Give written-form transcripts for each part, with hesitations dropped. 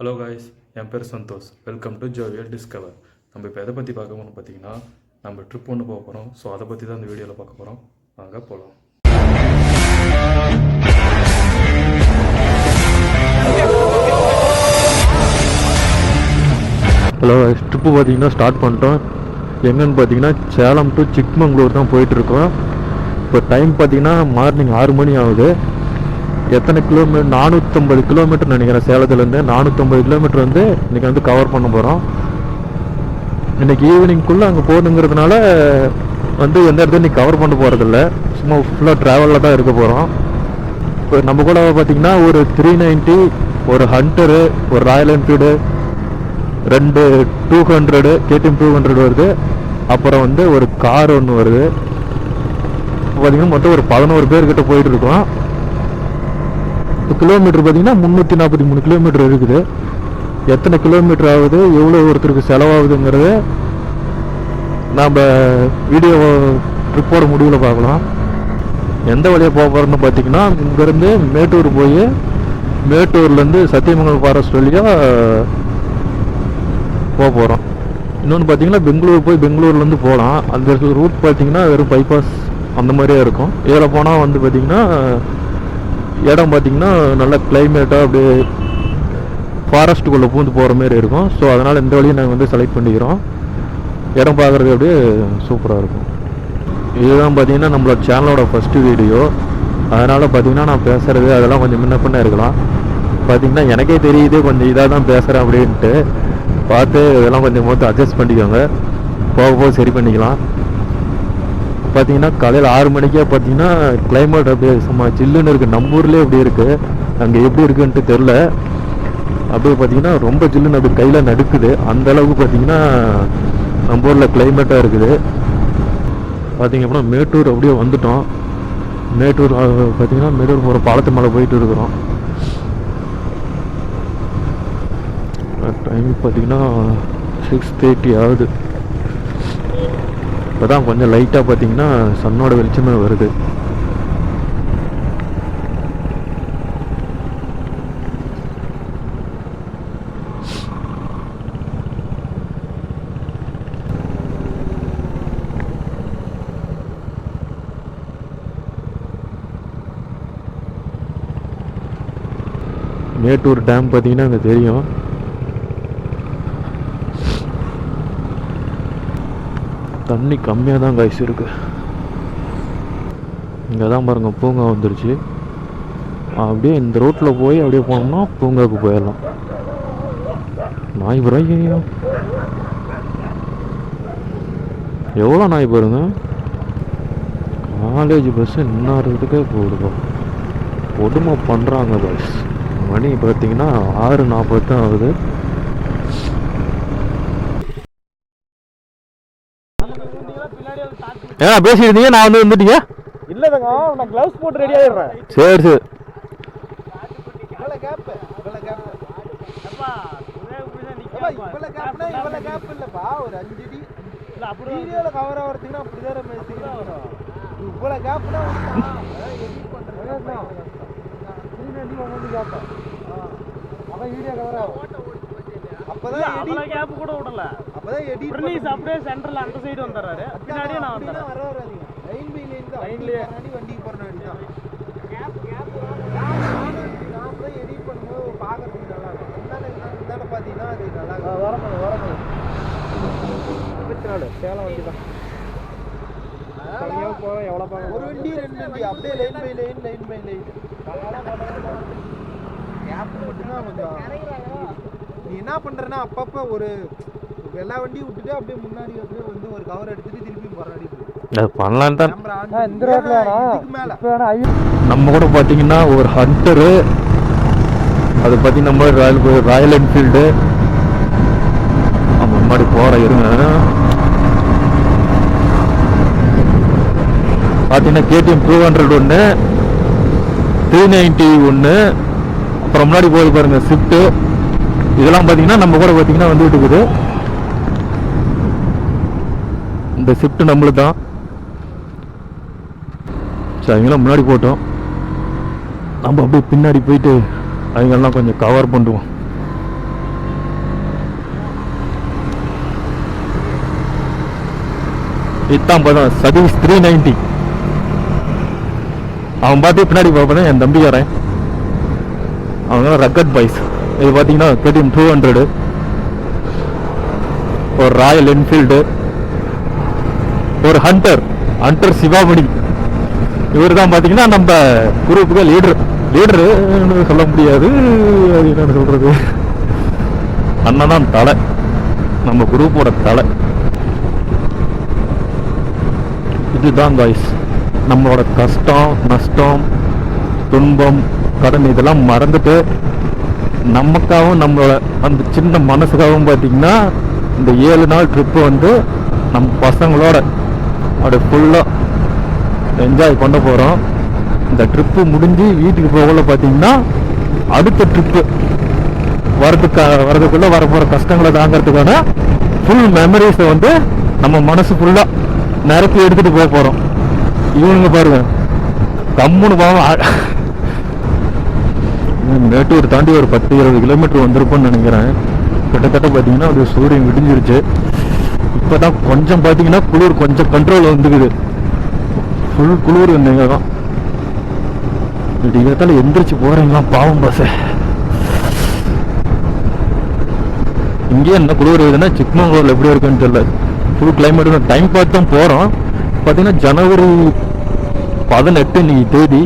Hello guys, என் பேர் Santhosh. Welcome to Jovial Discover. நம்ம இப்போ எதை பற்றி பார்க்க போகணும்னு பார்த்தீங்கன்னா, நம்ம ட்ரிப் ஒன்று போக போகிறோம். ஸோ அதை பற்றி தான் இந்த வீடியோவில் பார்க்க போகிறோம். வாங்க போகலாம். ஹலோ, ட்ரிப்பு பார்த்தீங்கன்னா ஸ்டார்ட் பண்ணிட்டோம். எங்கன்னு பார்த்தீங்கன்னா சேலம் டு சிக்மங்களூர் தான் போயிட்டுருக்கோம். இப்போ டைம் பார்த்தீங்கன்னா மார்னிங் 6 மணி ஆகுது. எத்தனை கிலோமீட்டர்? 450 கிலோமீட்டர் நினைக்கிறேன். சேலத்துலேருந்து 450 கிலோமீட்டர் வந்து இன்றைக்கி வந்து கவர் பண்ண போகிறோம். இன்றைக்கி ஈவினிங்குள்ளே அங்கே போகணுங்கிறதுனால வந்து எந்த இடத்துல இன்றைக்கி கவர் பண்ண போகிறதில்ல. சும்மா ஃபுல்லாக ட்ராவலில் தான் இருக்க போகிறோம். இப்போ நம்ம கூட பார்த்திங்கன்னா ஒரு 390, ஒரு ஹண்டரு, ஒரு ராயல் என்ஃபீல்டு, 2 200 KTM 200 வருது. அப்புறம் வந்து ஒரு கார் ஒன்று வருது. இப்போ பார்த்திங்கன்னா மொத்தம் ஒரு 11 பேர்கிட்ட போயிட்டுருக்கோம். கிலோமீட்டர் பார்த்தீங்கன்னா 343 கிலோமீட்டர் இருக்குது. எத்தனை கிலோமீட்டர் ஆகுது, எவ்வளோ ஒருத்தருக்கு செலவாகுதுங்கிறத நாம் வீடியோ ட்ரிப்போட முடிவில் பார்க்கலாம். எந்த வழியாக போக போகிறோன்னு பார்த்தீங்கன்னா, இங்கேருந்து மேட்டூர் போய் மேட்டூர்லேருந்து சத்தியமங்கலம் ஃபாரஸ்ட் வழியாக போக போகிறோம். இன்னொன்று பார்த்தீங்கன்னா பெங்களூர் போய் பெங்களூர்லேருந்து போகலாம். அந்த ரூட் பார்த்தீங்கன்னா வெறும் பைபாஸ் அந்த மாதிரியே இருக்கும். இதில் போனால் வந்து பார்த்திங்கன்னா இடம் பார்த்திங்கன்னா நல்ல கிளைமேட்டாக அப்படியே ஃபாரஸ்ட்டுக்குள்ளே பூந்து போகிற மாதிரி இருக்கும். ஸோ அதனால் இந்த வழியை நாங்கள் வந்து செலக்ட் பண்ணிக்கிறோம். இடம் பார்க்குறது அப்படியே சூப்பராக இருக்கும். இதுதான் பார்த்திங்கன்னா நம்மளோட சேனலோட ஃபஸ்ட்டு வீடியோ. அதனால் பார்த்திங்கன்னா நான் பேசுகிறது அதெல்லாம் கொஞ்சம் முன்ன பின்ன இருக்கலாம். பார்த்திங்கன்னா எனக்கே தெரியுது கொஞ்சம் இதாக தான் பேசுகிறேன் அப்படின்ட்டு. பார்த்து இதெல்லாம் கொஞ்சம் மொத்தம் அட்ஜஸ்ட் பண்ணிக்கோங்க. போக போக சரி பண்ணிக்கலாம். பார்த்தீங்கன்னா காலையில் 6 மணிக்கே பார்த்தீங்கன்னா கிளைமேட் அப்படியே சும்மா சில்லுன்னு இருக்குது. நம்ம ஊர்லேயே எப்படி இருக்குது, அங்கே எப்படி இருக்குன்ட்டு தெரில. அப்படியே பார்த்தீங்கன்னா ரொம்ப ஜில்லுன்னு அப்படி கையில் நடுக்குது. அந்தளவுக்கு பார்த்தீங்கன்னா நம்ம ஊரில் கிளைமேட்டாக இருக்குது. பார்த்திங்க அப்படின்னா மேட்டூர் அப்படியே வந்துட்டோம். மேட்டூர் பார்த்திங்கன்னா மேட்டூர் போகிற பாலத்து மேலே போயிட்டு இருக்கிறோம். டைம் பார்த்திங்கன்னா 6:30 ஆகுது. இப்போ தான் கொஞ்சம் லைட்டாக பார்த்தீங்கன்னா சன்னோட வெளிச்சமே வருது. மேட்டூர் டேம் பார்த்தீங்கன்னா அங்கே தெரியும். தண்ணி கம்மியாக தான் காய்ச்சி இருக்கு. இங்கே தான் பாருங்கள் பூங்கா வந்துருச்சு. அப்படியே இந்த ரோட்டில் போய் அப்படியே போனோம்னா பூங்காவுக்கு போயிடலாம். நாய் பாருங்க, எவ்வளோ நாய் பாருங்க. காலேஜ் பஸ்ஸு இன்னும் போடுவோம். கொடுமை பண்ணுறாங்க பஸ். மணி பார்த்தீங்கன்னா 6:40 தான் ஆகுது. ஏன்னா பேசியிருந்தீங்க, நான் வந்து வந்துட்டீங்க. இல்லைங்க, நான் க்ளவுஸ் போட்டு ரெடி ஆகிடுறேன். சரி சரி. இல்லப்பா, ஒரு 5 அடி அப்படி வீடியோவில் கவர் ஆகிறதுக்குன்னா அப்படிதான் பேசிக்கிறோம். இவ்வளோ கேப்னா எடிட் பண்ணுறேன். 390 கேப்பேன். அவன் வீடியோ கவர் ஆகும். அப்பதான் எடிட் கேப் கூட விடல. அப்பதான் எடிட் ரிலீஸ் அப்படியே சென்டர்ல அந்த சைடு வந்தறாரு. பின்னாடியே நான் வந்தறேன். வர வராதீங்க. லைன் பை லைன் தான். லைன்லயே முன்னாடி வண்டிக்கு போறனாடி தான். கேப் நாம எடிட் பண்ணும்போது பார்க்கிறதுக்கு நல்லா இருக்கும். அதனால பாத்தீங்கன்னா அது நல்லா இருக்கும். வரணும் 24 சேலம் வண்டி தான். தனியா போற எவ்வளவு பாக்க ஒரு வண்டி 2 வண்டி அப்படியே லைன் பை லைன் கேப் மட்டும் தான் கொஞ்சம். நீ என்ன பண்ணுறேன்னா அப்பப்போ ஒரு எல்லா வண்டியும் விட்டுட்டு அப்படியே முன்னாடி அப்படியே வந்து ஒரு கவர் எடுத்துட்டு திருப்பி போராடி பண்ணலாம் தான். நம்ம கூட பார்த்தீங்கன்னா ஒரு ஹண்டரு, அது பார்த்தீங்கன்னா நம்ம ராயல் என்ஃபீல்டு அந்த மாதிரி போகிற இருங்க. பார்த்தீங்கன்னா KTM 200 ஒன்று, 390 ஒன்று, அப்புறம் முன்னாடி போய் பாருங்கள் ஸ்விஃப்ட்டு. இதெல்லாம் பார்த்தீங்கன்னா நம்ம கூட பார்த்தீங்கன்னா வந்துட்டு இருக்குது. இந்த ஸ்விஃப்ட் நம்மளுக்கு தான். சரி, அவங்களாம் முன்னாடி போட்டோம். நம்ம அப்படியே பின்னாடி போயிட்டு அவங்கெல்லாம் கொஞ்சம் கவர் பண்ணுவோம். இதுதான் பார்த்தா சதீஷ் 390. அவன் பார்த்து பின்னாடி பார்ப்பேன் என் தம்பிக்காரன். அவங்க ரக்கட் பாய்ஸ். இது பார்த்தீங்கன்னா KTM 200, ஒரு ராயல் என்ஃபீல்டு, ஒரு ஹண்டர் சிவாமணி. இவர் தான் பார்த்தீங்கன்னா நம்ம குரூப்புக்கு லீடரு சொல்ல முடியாது, அது என்னன்னு சொல்றது, அண்ணன் தான் தலை, நம்ம குரூப்போட தலை. இதுதான் காய்ஸ் நம்மளோட கஷ்டம் நஷ்டம் துன்பம் கடன் இதெல்லாம் மறந்துட்டு நமக்காகவும் நம்மளோட அந்த சின்ன மனசுக்காகவும் பார்த்தீங்கன்னா இந்த 7 நாள் ட்ரிப்பு வந்து நம்ம பசங்களோட அப்படியே ஃபுல்லாக என்ஜாய் பண்ண போகிறோம். இந்த ட்ரிப்பு முடிஞ்சு வீட்டுக்கு போகல பார்த்தீங்கன்னா அடுத்த ட்ரிப்பு வரதுக்குள்ளே வரப்போகிற கஷ்டங்களை தாங்கிறதுக்கான ஃபுல் மெமரிஸை வந்து நம்ம மனசு ஃபுல்லாக நிரப்பி எடுத்துகிட்டு போக போகிறோம். இவனுங்க பாருங்க கம்முன்னு பாவம் மேட்டூர் தாண்டி ஒரு 10-20 கிலோமீட்டர் வந்திருப்போன்னு நினைக்கிறேன். கிட்டத்தட்ட பார்த்தீங்கன்னா அது சூரியன் விடிஞ்சிருச்சு. இப்போ தான் கொஞ்சம் பார்த்தீங்கன்னா குளிர் கொஞ்சம் கண்ட்ரோல் வந்துக்குது. ஃபுல் குளிர் வந்தீங்க தான் விடியத்தால் எந்திரிச்சு போகிறீங்களா பாவம் பஸ். இங்கேயே என்ன குளிர் இருக்குதுன்னா சிக்மங்களூரில் எப்படி இருக்குன்னு தெரியல. ஃபுல் கிளைமேட்டு டைம் பார்த்து தான் போகிறோம். பார்த்தீங்கன்னா ஜனவரி 18 இன்னைக்கு தேதி.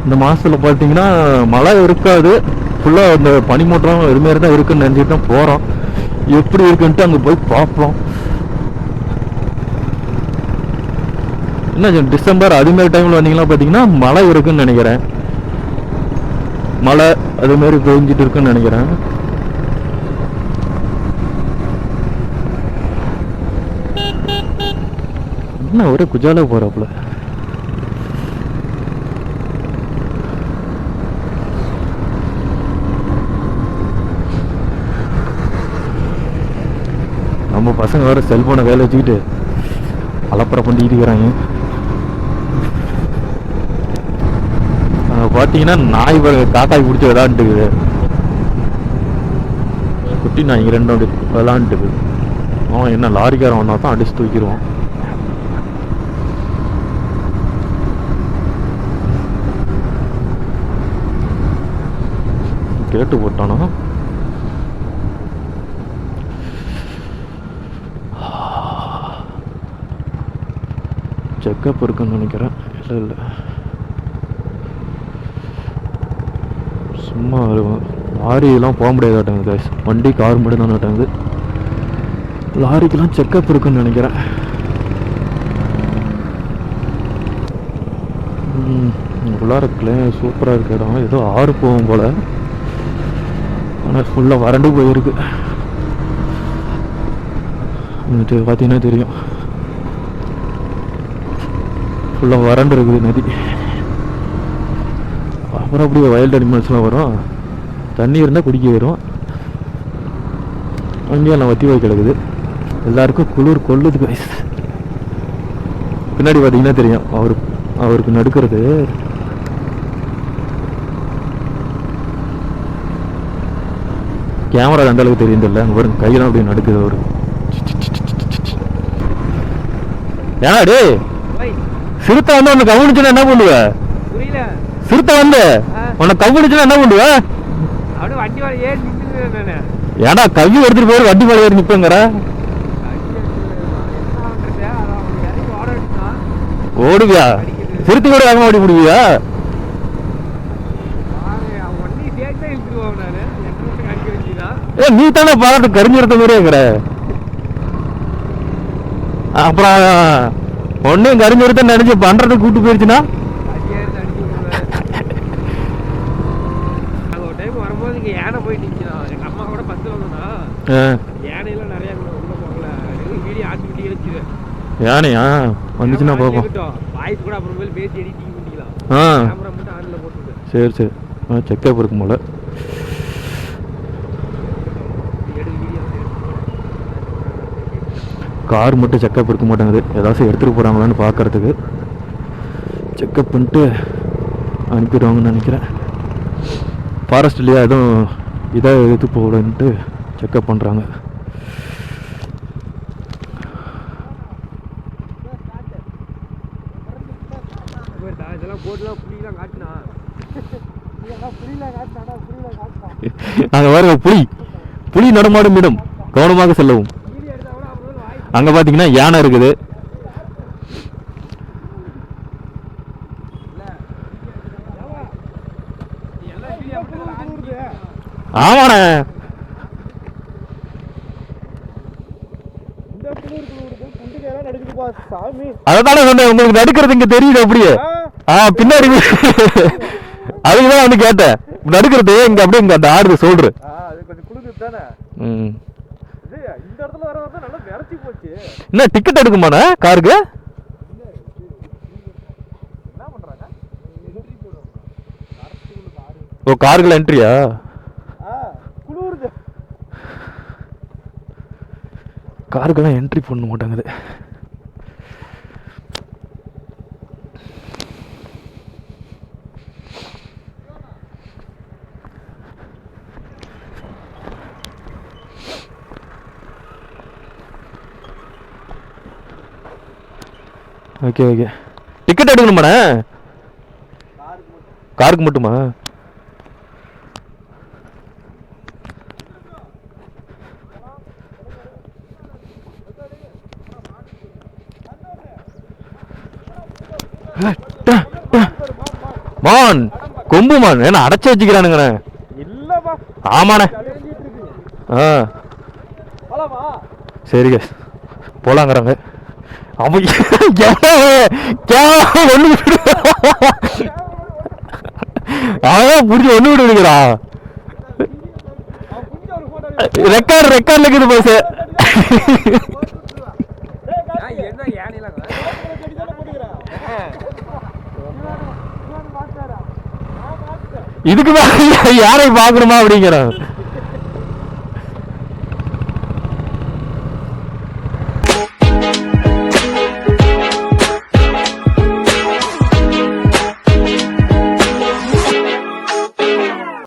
இந்த மாதத்தில் பார்த்தீங்கன்னா மழை இருக்காது, ஃபுல்லாக அந்த பனிமூட்டம் இதுமாரி தான் இருக்குன்னு நினச்சிட்டு தான் போகிறோம். எப்படி இருக்குன்ட்டு அங்கே போய் பார்ப்போம். என்ன டிசம்பர் அதுமாரி டைமில் வந்தீங்கன்னா பார்த்தீங்கன்னா மழை இருக்குன்னு நினைக்கிறேன். மழை அதுமாரி பெஞ்சிட்டு இருக்குன்னு நினைக்கிறேன். என்ன ஒரே குஜால போறாப்புல. நம்ம பசங்க வேற செல்போனை கையில் வச்சுக்கிட்டு அலப்பறை பண்ணிட்டு இருக்கிறாங்க. பார்த்தீங்கன்னா நாய் காக்காய் பிடிச்சி விளாண்டுக்குது. குட்டி நாய் 2 விளாண்டுக்கு. அவன் என்ன லாரிக்காரன் வந்தா தான் அடிச்சு தூக்கிடுவான். கேட்டு போட்டானா செக்கப் இருக்குன்னு நினைக்கிறேன். இல்லை சும்மா லாரியெல்லாம் போக முடியாதாட்டாங்க கைஸ். வண்டி கார் மட்டும் தான் நாட்டாங்க. லாரிக்கெல்லாம் செக்கப் இருக்குன்னு நினைக்கிறேன். உள்ளார சூப்பராக இருக்க இடம். ஏதோ ஆறு போகும் போல், ஆனால் ஃபுல்லாக வறண்டு போயிருக்கு. பார்த்தீங்கன்னா தெரியும் ஃபுல்லாக வறண்டு இருக்குது நதி. அப்புறம் அப்படியே வைல்டு அனிமல்ஸ்லாம் வரும். தண்ணி இருந்தால் குடிக்க வரும். அங்கேயும் வத்தி போய் கிடக்குது. எல்லாருக்கும் குளிர் கொள்ளுது கைஸ். பின்னாடி பார்த்தீங்கன்னா தெரியும் அவருக்கு நடுக்கிறது. கேமரா அந்த அளவுக்கு தெரியும் தெரியல. அங்கே வரும் கையெல்லாம் அப்படி நடுக்குது அவரு. ஏன்னா டே சிறுத்தை வந்து உன்னை கவனிச்சுன்னா என்ன பண்ணுவ? சிறுத்தை வந்து உன்னை கவனிச்சுன்னா என்ன பண்ணுவ? ஏடா கவி எடுத்துட்டு போய் வண்டி மேலே ஏறி நிற்பேங்கிற. ஓடுவியா? சிறுத்தை கூட வேகமா ஓடி முடிவியா? நீ தானே பார்த்து கரிஞ்சிருத்த மாதிரியே. அப்புறம் ஒன்னையும் கரிஞ்சிருத்த நினைச்சு பண்றது கூட்டு போயிருச்சுன்னா யானையா வந்துச்சுன்னா பார்ப்போம். சரி சரி செக்கப் இருக்கும் போல. கார் மட்டும் செக்கப் இருக்க மாட்டேங்குது. ஏதாச்சும் எடுத்துகிட்டு போகிறாங்களான்னு பார்க்குறதுக்கு செக்கப் பண்ணிட்டு அனுப்பிடுவாங்கன்னு நினைக்கிறேன். ஃபாரஸ்ட்லையா எதுவும் இதாக எடுத்து போகலன்ட்டு செக்கப் பண்ணுறாங்க. அங்க பாருங்க புலி, புலி நடமாடும் இடம், கவனமாக செல்லவும். அங்க பாத்தீங்கன்னா யானை இருக்குது. ஆமாண்ணே, அதானே சொன்னேன், உங்களுக்கு நடுக்கிறது இங்க தெரியுது அப்படியே. பின்னாடி அதுக்குதான் வந்து கேட்டேன், நடுக்கிறது இங்க அப்படியே இங்க அந்த ஆடுது சொல்ற. என்ன டிக்கெட் எடுக்குமாண்ணே காருக்கு? ஓ, காருக்குள்ள என்ட்ரியா? காருக்கெல்லாம் என்ட்ரி பண்ண மாட்டாங்குது. ஓகே ஓகே, டிக்கெட் எடுக்கணுமாண்ணே? காருக்கு மட்டுமா? மான் கொம்பு மான் என்ன அடைச்சு வச்சுக்கிறானுங்கண்ணே. ஆமாண்ணே. சரிங்க போலாங்கிறாங்க. அவன் அவன் புரிஞ்சு ஒண்ணு விடுங்கிறா. ரெக்கார்ட்ல இருக்குது பஸ். இதுக்கு யாரை பாக்கணுமா அப்படிங்கிறான்.